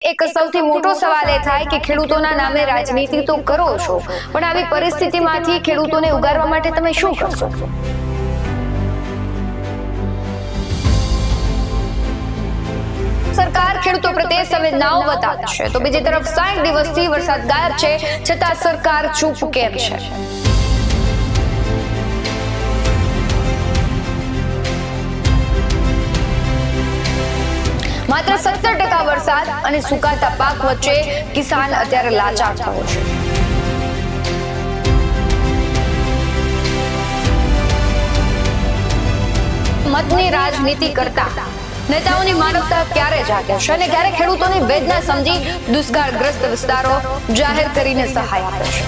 એક સૌથી મોટો સવાલ એ થાય કે ખેડૂતોના નામે રાજનીતિ તો કરો છો, પણ આવી પરિસ્થિતિમાંથી ખેડૂતોને ઉગારવા માટે તમે શું કરશો? સરકાર ખેડૂતો પ્રત્યે સંવેદનાઓ બતાવે છે, તો બીજી તરફ 60 દિવસથી વરસાદ ગાયબ છે, છતાં સરકાર ચૂપ કેમ છે? માત્ર 70% વરસાદ અને સુકાતા પાક વચ્ચે કિસાન અત્યારે લાચાર થયો છે. મતની રાજનીતિ કરતા નેતાઓની માનવતા ક્યારે જાગે છે અને ક્યારે ખેડૂતોની વેદના સમજી દુષ્કાળગ્રસ્ત વિસ્તારો જાહેર કરીને સહાય આપે છે?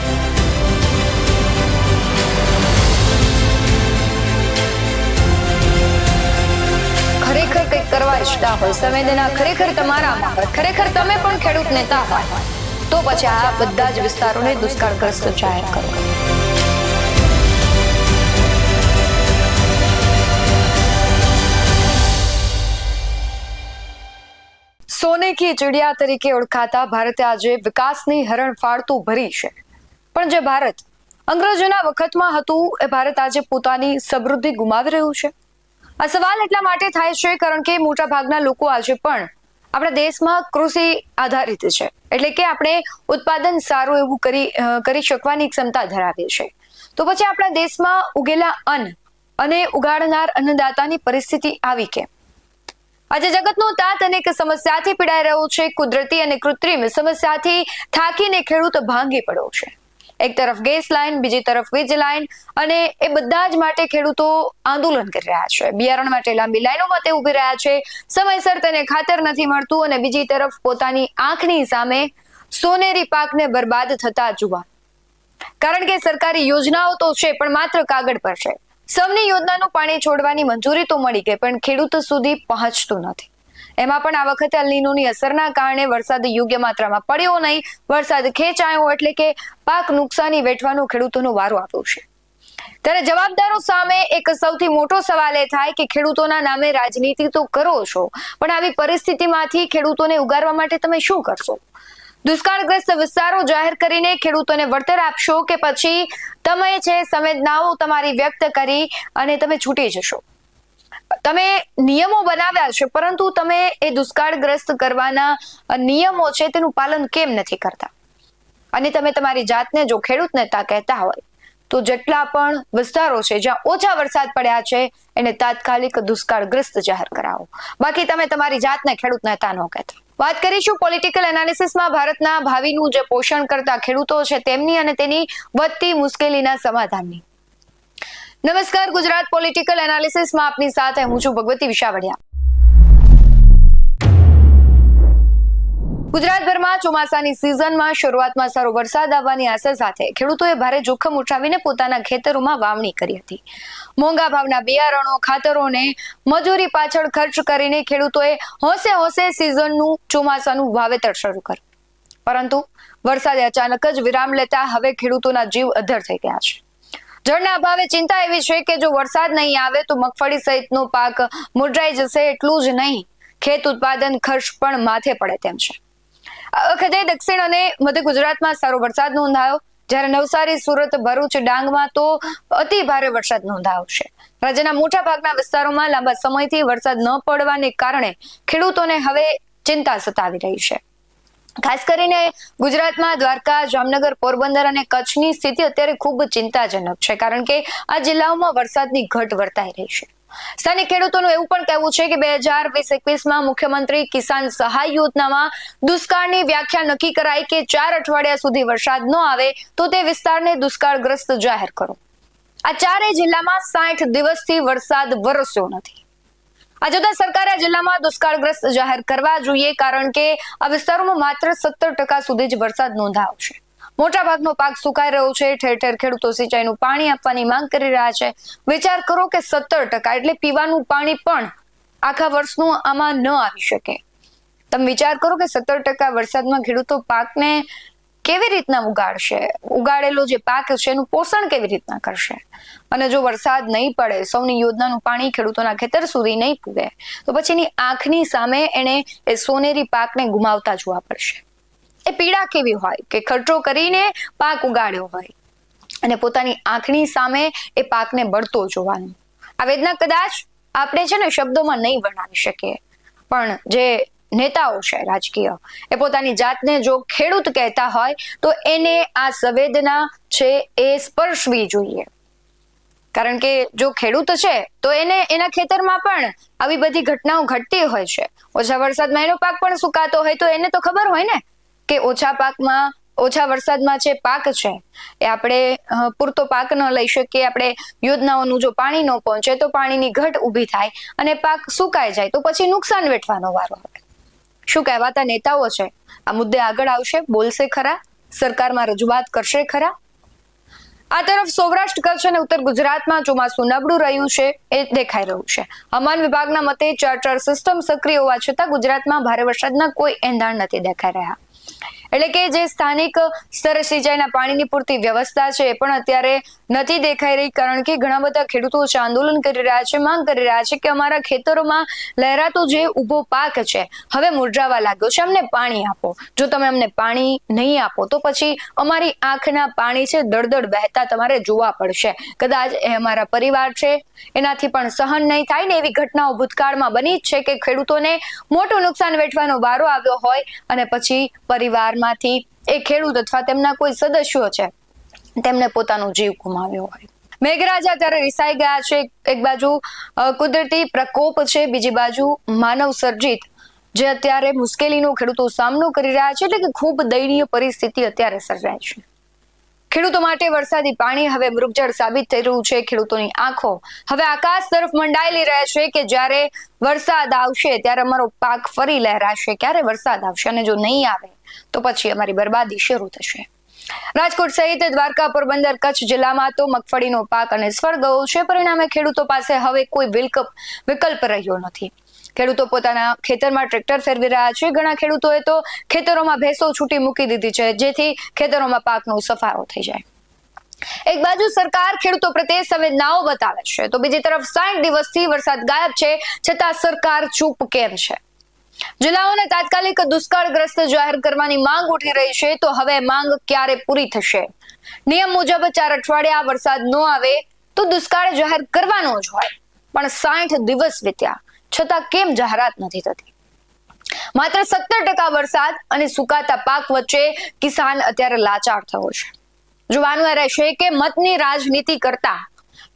ખરેખર કંઈક કરવા ઈચ્છતા હોય, સંવેદના ખરેખર તમારામાં હોય, ખરેખર તમે પણ ખેડૂત નેતા હોય, તો પછી આ બધા જ વિસ્તારોને દુષ્કાળગ્રસ્ત જાહેર કરો. સોને કી ચિડિયા તરીકે ઓળખાતા ભારતે આજે વિકાસની હરણફાળ ભરી છે, પણ જે ભારત અંગ્રેજોના વખતમાં હતું એ ભારત આજે પોતાની સમૃદ્ધિ ગુમાવી રહ્યું છે. આ સવાલ એટલા માટે થાય છે કારણ કે મોટા ભાગના લોકો આજે પણ આપણા દેશમાં કૃષિ આધારિત છે, એટલે કે આપણે ઉત્પાદન સારું એવું કરી શકવાની ક્ષમતા ધરાવીએ છીએ. તો પછી આપણા દેશમાં ઉગેલા અન્ન અને ઉગાડનાર અન્નદાતાની પરિસ્થિતિ આવી કેમ? આજે જગતનો તાત અનેક સમસ્યાથી પીડાઈ રહ્યો છે. કુદરતી અને કૃત્રિમ સમસ્યાથી થાકીને ખેડૂત ભાંગી પડ્યો છે. એક તરફ ગેસ લાઈન, બીજી તરફ વીજ લાઈન, અને એ બધા જ માટે ખેડૂતો આંદોલન કરી રહ્યા છે. બિયારણ માટે લાંબી લાઈનોમાં તે ઉભી રહ્યા છે. સમયસર તેને ખાતર નથી મળતું, અને બીજી તરફ પોતાની આંખની સામે સોનેરી પાકને બરબાદ થતા જોવા. કારણ કે સરકારી યોજનાઓ તો છે, પણ માત્ર કાગળ પર છે. સૌની યોજનાનું પાણી છોડવાની મંજૂરી તો મળી ગઈ, પણ ખેડૂત સુધી પહોંચતું નથી. એમાં પણ આ વખતે અલ નીનોની અસરના કારણે વરસાદ યોગ્ય માત્રામાં પડ્યો નહીં. વરસાદ ખેંચાયો એટલે કે પાક નુકસાની વેઠવાનો ખેડૂતોનો વારો આવ્યો છે. ત્યારે જવાબદારો સામે એક સૌથી મોટો સવાલ એ થાય કે ખેડૂતોના નામે રાજનીતિ તો કરો છો, પણ આવી પરિસ્થિતિમાંથી ખેડૂતોને ઉગારવા માટે તમે શું કરશો? દુષ્કાળગ્રસ્ત વિસ્તારો જાહેર કરીને ખેડૂતોને વળતર આપશો, કે પછી તમે છે સંવેદનાઓ તમારી વ્યક્ત કરી અને તમે છૂટી જશો? તમે નિયમો બનાવ્યા છે, પરંતુ તમે એ દુષ્કાળગ્રસ્ત કરવાના નિયમો છે તેનું પાલન કેમ નથી કરતા? અને તમે તમારી જાતને જો ખેડૂત નેતા કહેતા હોય તો જેટલા પણ વિસ્તારો છે જ્યાં ઓછા વરસાદ પડ્યા છે એને તાત્કાલિક દુષ્કાળગ્રસ્ત જાહેર કરાવો. બાકી તમે તમારી જાતને ખેડૂત નેતા ન કહેતા. વાત કરીશું પોલિટિકલ એનાલિસિસમાં ભારતના ભાવિનું જે પોષણ કરતા ખેડૂતો છે તેમની અને તેની વધતી મુશ્કેલીના સમાધાનની. નમસ્કાર, ગુજરાત પોલિટિકલ એનાલિસિસમાં આપની સાથે હું છું ભગવતી વિશાવડિયા. ગુજરાતભરમાં ચોમાસાની સિઝનમાં શરૂઆતમાં સારો વરસાદ આવવાની આશા સાથે ખેડૂતોએ ભારે જોખમ ઉઠાવીને પોતાના ખેતરોમાં વાવણી કરી હતી. મોંઘા ભાવના બિયારણો, ખાતરોને મજૂરી પાછળ ખર્ચ કરીને ખેડૂતોએ હોંશે સિઝનનું ચોમાસાનું વાવેતર શરૂ કર્યું. પરંતુ વરસાદે અચાનક જ વિરામ લેતા હવે ખેડૂતોના જીવ અધ્ધર થઈ ગયા છે. જળના અભાવે ચિંતા એવી છે કે જો વરસાદ નહીં આવે તો મગફળી સહિતનો પાક મુરઝાઈ જશે. એટલું જ નહીં, ખેત ઉત્પાદન ખર્ચ પણ માથે પડે તેમ છે. આ વખતે દક્ષિણ અને મધ્ય ગુજરાતમાં સારો વરસાદ નોંધાયો, જ્યારે નવસારી, સુરત, ભરૂચ, ડાંગમાં તો અતિ ભારે વરસાદ નોંધાયો છે. રાજ્યના મોટા ભાગના વિસ્તારોમાં લાંબા સમયથી વરસાદ ન પડવાને કારણે ખેડૂતોને હવે ચિંતા સતાવી રહી છે. ખાસ કરીને ગુજરાતમાં દ્વારકા, જામનગર, પોરબંદર અને કચ્છની સ્થિતિ અત્યારે ખૂબ ચિંતાજનક છે, કારણ કે આ જિલ્લાઓમાં વરસાદની ઘટ વર્તાઈ રહી છે. સ્થાનિક ખેડૂતોનું એવું પણ કહેવું છે કે 2020-21માં મુખ્યમંત્રી કિસાન સહાય યોજનામાં દુષ્કાળની વ્યાખ્યા નક્કી કરાઈ કે 4 અઠવાડિયા સુધી વરસાદ ન આવે તો તે વિસ્તારને દુષ્કાળગ્રસ્ત જાહેર કરો. આ 4 જિલ્લામાં 60 દિવસથી વરસાદ વરસ્યો નથી. આ જોતા સરકારે આ જિલ્લામાં દુષ્કાળગ્રસ્ત જાહેર કરવા જોઈએ, કારણ કે આ વિસ્તારોમાં માત્ર 70% સુધી જ વરસાદ નોંધાયો છે. મોટા ભાગનો પાક સુકાઈ રહ્યો છે. ઠેર ઠેર ખેડૂતો સિંચાઈનું પાણી આપવાની માંગ કરી રહ્યા છે. વિચાર કરો કે 70% એટલે પીવાનું પાણી પણ આખા વર્ષનું આમાં ન આવી શકે. તમે વિચાર કરો કે 70% વરસાદમાં ખેડૂતો પાકને કેવી રીતના ઉગાડશે, ઉગાડેલો જે પાક છે એનું પોષણ કેવી રીતના કરશે? અને જો વરસાદ નહીં પડે, સૌની યોજનાનું પાણી ખેડૂતોના ખેતર સુધી નહીં પૂગે, તો પછી એની આંખની સામે એને એ સોનેરી પાકને ગુમાવતા જોવા પડશે. એ પીડા કેવી હોય કે ખર્ચો કરીને પાક ઉગાડ્યો હોય અને પોતાની આંખની સામે એ પાકને બળતો જોવાનો. આ વેદના કદાચ આપણે છે ને શબ્દોમાં નહીં વર્ણવી શકીએ, પણ જે નેતાઓ છે રાજકીય, એ પોતાની જાતને જો ખેડૂત કહેતા હોય તો એને આ સંવેદના છે એ સ્પર્શવી જોઈએ. કારણ કે જો ખેડૂત છે તો એને એના ખેતરમાં પણ આવી બધી ઘટનાઓ ઘટતી હોય છે. ઓછા વરસાદમાં એનો પાક પણ સુકાતો હોય તો એને તો ખબર હોય ને કે ઓછા વરસાદમાં જે પાક છે એ આપણે પૂરતો પાક ન લઈ શકીએ, આપણે યોજનાઓનું જો પાણી ન પહોંચે તો પાણીની ઘટ ઊભી થાય અને પાક સુકાઈ જાય તો પછી નુકસાન વેઠવાનો વારો આવે. શું કહેવાતા નેતાઓ છે આ મુદ્દે આગળ આવશે, બોલશે ખરા, સરકારમાં રજૂઆત કરશે ખરા? આ તરફ સૌરાષ્ટ્ર, કચ્છ અને ઉત્તર ગુજરાતમાં ચોમાસું નબળું રહ્યું છે એ દેખાઈ રહ્યું છે. હવામાન વિભાગના મતે 4 સિસ્ટમ સક્રિય હોવા છતાં ગુજરાતમાં ભારે વરસાદના કોઈ એંધાણ નથી દેખાઈ રહ્યા. એટલે કે જે સ્થાનિક સ્તરે સિંચાઈના પાણીની પૂરતી વ્યવસ્થા છે એ પણ અત્યારે નથી દેખાઈ રહી, કારણ કે ઘણા બધા ખેડૂતો છે આંદોલન કરી રહ્યા છે, માંગ કરી રહ્યા છે કે અમારા ખેતરોમાં લહેરાતો જે ઊભો પાક છે હવે મુરઝાવા લાગ્યો છે, અમને પાણી આપો. જો તમે અમને પાણી નહીં આપો તો પછી અમારી આંખના પાણી છે દળદળ વહેતા તમારે જોવા પડશે. કદાચ એ અમારા પરિવાર છે એનાથી પણ સહન નહીં થાય ને એવી ઘટનાઓ ભૂતકાળમાં બની જ છે કે ખેડૂતોને મોટું નુકસાન વેઠવાનો વારો આવ્યો હોય અને પછી પરિવારમાંથી એ ખેડૂત અથવા તેમના કોઈ સદસ્યો છે તેમને પોતાનો જીવ ગુમાવ્યો હોય. મેઘરાજા ત્યારે રિસાઈ ગયા છે. એક બાજુ કુદરતી પ્રકોપ છે, બીજી બાજુ માનવ સર્જિત જે અત્યારે મુશ્કેલીનો ખેડૂતો સામનો કરી રહ્યા છે, એટલે કે ખૂબ દયનીય પરિસ્થિતિ અત્યારે સર્જાય છે. ખેડૂતો માટે વરસાદી પાણી હવે મૃગજળ સાબિત થઈ રહ્યું છે. ખેડૂતોની આંખો હવે આકાશ તરફ મંડાયેલી રહે છે કે જ્યારે વરસાદ આવશે ત્યારે અમારો પાક ફરી લહેરાશે, ક્યારે વરસાદ આવશે અને જો નહીં આવે તો પછી અમારી બરબાદી શરૂ થશે. રાજકોટ સહિત દ્વારકા, પોરબંદર, કચ્છ જિલ્લામાં તો મગફળીનો પાક નિષ્ફળ ગયો છે. પરિણામે ખેડૂતો પાસે હવે કોઈ વિકલ્પ રહ્યો નથી. ખેડૂતો પોતાના ખેતરમાં ટ્રેક્ટર ફેરવી રહ્યા છે. ઘણા ખેડૂતોએ તો ખેતરોમાં ભેંસો છૂટી મૂકી દીધી છે જેથી ખેતરોમાં પાકનો સફારો થઈ જાય. એક બાજુ સરકાર ખેડૂતો પ્રત્યે સંવેદનાઓ બતાવે છે તો બીજી તરફ 60 દિવસથી વરસાદ ગાયબ છે છતાં સરકાર ચૂપ કેમ છે? જિલ્લાઓને તાત્કાલિક દુષ્કાળગ્રસ્ત જાહેર કરવાની માંગ ઉઠી રહી છે તો હવે માંગ ક્યારે પૂરી થશે? નિયમ મુજબ 4 અઠવાડિયા વરસાદ ન આવે તો દુષ્કાળ જાહેર કરવાનો જ હોય, પણ 60 દિવસ વીત્યા છતાં કેમ જાહેરાત નથી થતી? માત્ર 17% વરસાદ અને સુકાતા પાક વચ્ચે કિસાન અત્યારે લાચાર થયો છે. જોવાનું એ રહેશે કે મતની રાજનીતિ કરતા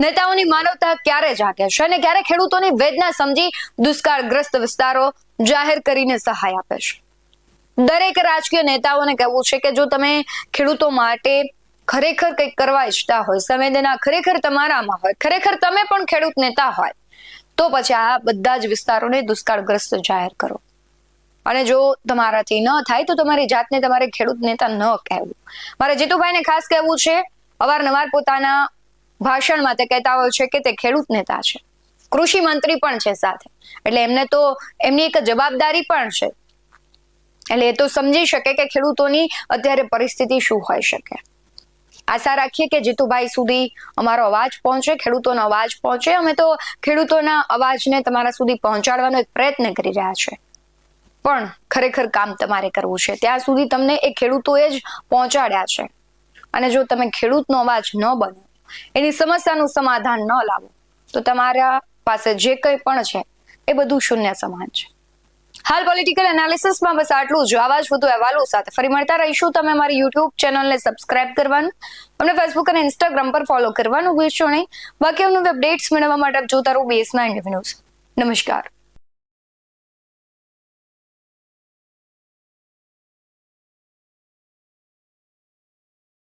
નેતાઓની માનવતા ક્યારે જાગે છે અને ક્યારે ખેડૂતોની વેદના સમજી દુષ્કાળગ્રસ્ત વિસ્તારો જાહેર કરીને સહાય આપે છે. દરેક રાજકીય નેતાઓને કહેવું છે કે જો તમે ખેડૂતો માટે ખરેખર કંઈક કરવા ઈચ્છતા હોય, સંવેદના ખરેખર તમારામાં હોય, ખરેખર તમે પણ ખેડૂત નેતા હોય તો પછી આ બધા જ વિસ્તારોને દુષ્કાળગ્રસ્ત જાહેર કરો. અને જો તમારાથી ન થાય તો તમારી જાતને તમારે ખેડૂત નેતા ન કહેવું. મારે જીતુભાઈને ખાસ કહેવું છે, અવારનવાર પોતાના ભાષણમાં તે કહેતા હોય છે કે તે ખેડૂત નેતા છે, કૃષિ મંત્રી પણ છે સાથે, એટલે એમને તો એમની એક જવાબદારી પણ છે. એટલે એ તો સમજી શકે કે ખેડૂતોની અત્યારે પરિસ્થિતિ શું હોઈ શકે. આશા રાખીએ કે જીતુભાઈ સુધી અમારો અવાજ પહોંચે, ખેડૂતોનો અવાજ પહોંચે. અમે તો ખેડૂતોના અવાજને તમારા સુધી પહોંચાડવાનો એક પ્રયત્ન કરી રહ્યા છે, પણ ખરેખર કામ તમારે કરવું છે. ત્યાં સુધી તમને એ ખેડૂતોએ જ પહોંચાડ્યા છે અને જો તમે ખેડૂતનો અવાજ ન બનો, એની સમસ્યાનું સમાધાન ન લાવો તો તમારા પાસે જે કંઈ પણ છે એ બધું શૂન્ય સમાન છે. હાલ પોલિટિકલ એનાલિસિસમાં બસ આટલું જ. આવા જ વધુ અહેવાલો સાથે ફરી મળતા રહીશું. તમે અમારી યુટ્યુબ ચેનલને સબસ્ક્રાઇબ કરવાનું, અમને ફેસબુક અને ઇન્સ્ટાગ્રામ પર ફોલો કરવાનું ભૂલશો નહીં. બાકી અપડેટ્સ મેળવવા માટે જોતા રહો BS9 ન્યૂઝ. નમસ્કાર.